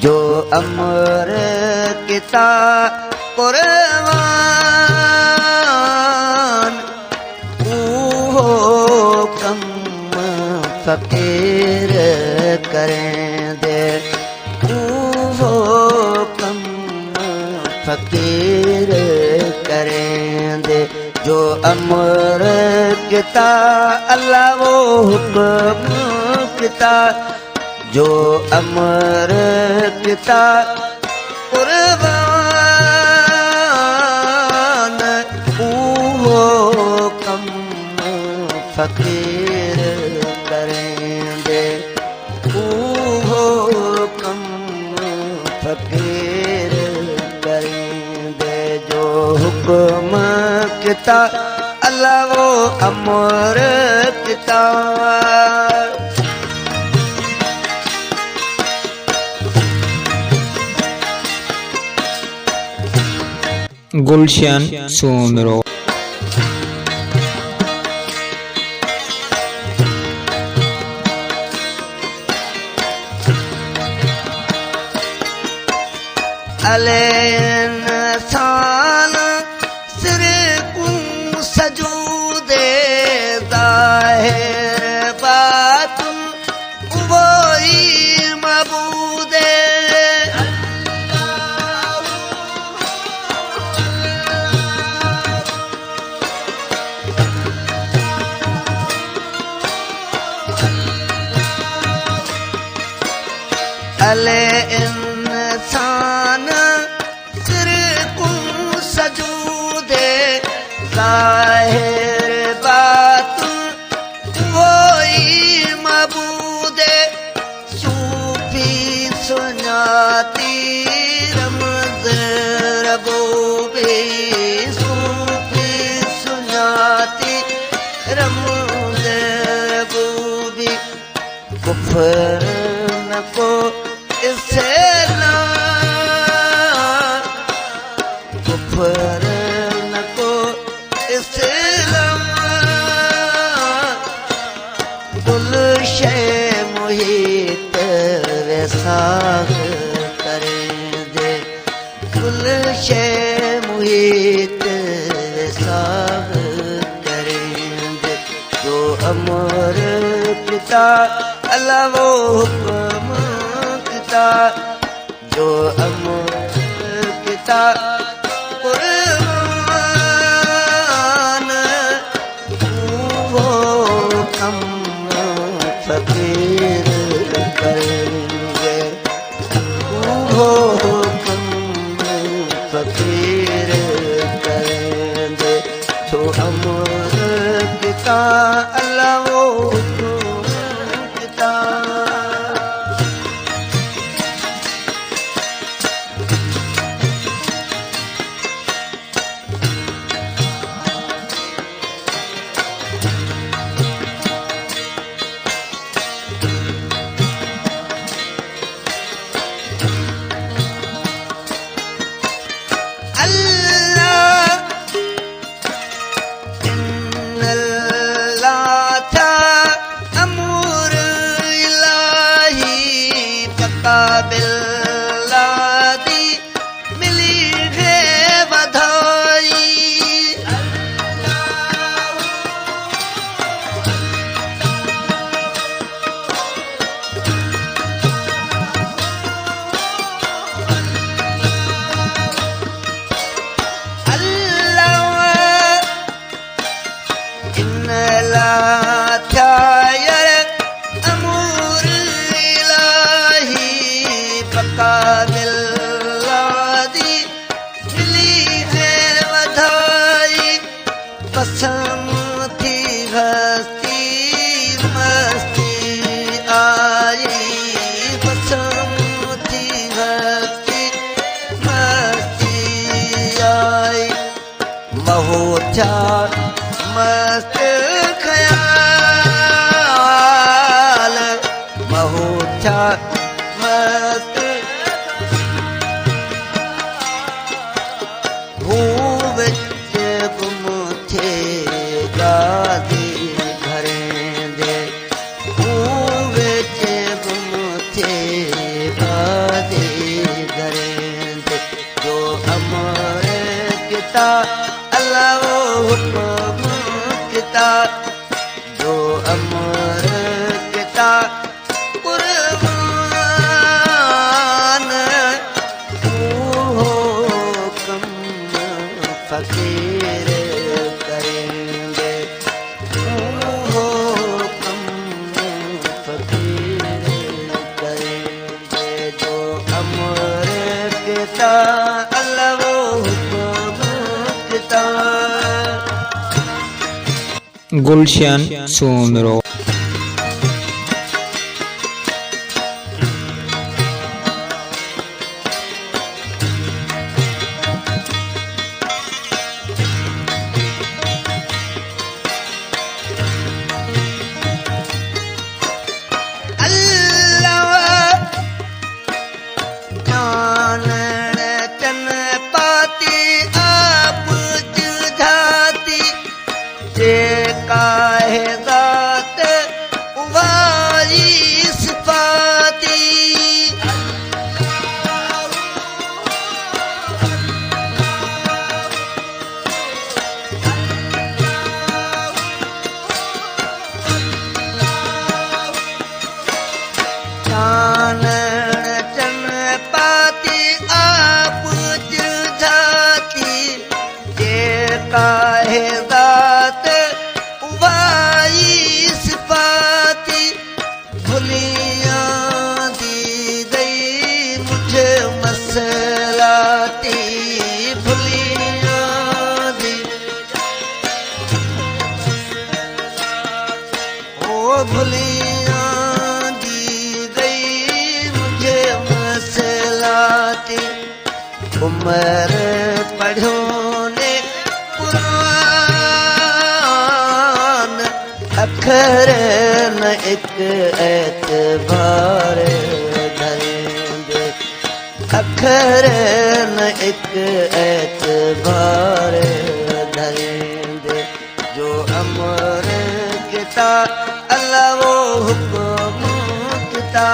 जो अमर किता कुर्बान उहो कम फ़कीर करेंदे उहो कम फ़कीर करेंदे जो अमर किता अल्लाह वो हुक्म किता जो अमर किता कुर्बान उहो कम फ़कीर करेंदे उहो कम फ़कीर करेंदे जो हुक्म किता अल्लाह वो अमर किता गुलशन सोमरो अले इंसान सिर को सजूदे ज़ाहिर बातुन वही मबूदे अले इंसान सिर को सजूदे ज़ाहिर बात वही मबूदे सूफी सुनाती रमज़ रबूबी सूफी सुनाती रमज़ रबूबी कुफ्र न को इस्लाम कुफ्र न को इस्लाम कुल शै मुहित वैसाख करेंदे कुल शै मुहित वैसाख करेंदे जो अमर पिता अल्लाह वो हुक्म किता जो अमर किता कुर्बान वो कम फ़कीर करेंगे वो कम फ़कीर करेंगे जो अमर किता अल्लाह वो किता बिल्लादी मिली है बधाई अल्लाह इन ला बिल्लादी मिली है बधाई कसम थी हस्ती मस्ती आई कसम थी हस्ती मस्ती आई महोचा मस्त ख्याल महोचा मस्त गादी घरेंदे थे गादी किता अल्लाह वो हुक्म किता जो अमर किता कुर्बान वो कम फकीर करेंगे वो कम फकीर करेंगे जो अमर किता अल्लाह वो हुक्म किता गुलशन सुमरो भुलियां दी गई मुझे मसलाती उम्र पढ़ो ने कुरान अखर न एक एतबार धरेंगे अखर न एक एतबार धरेंगे जो अमर किता अल्लाह वो हुक्म किता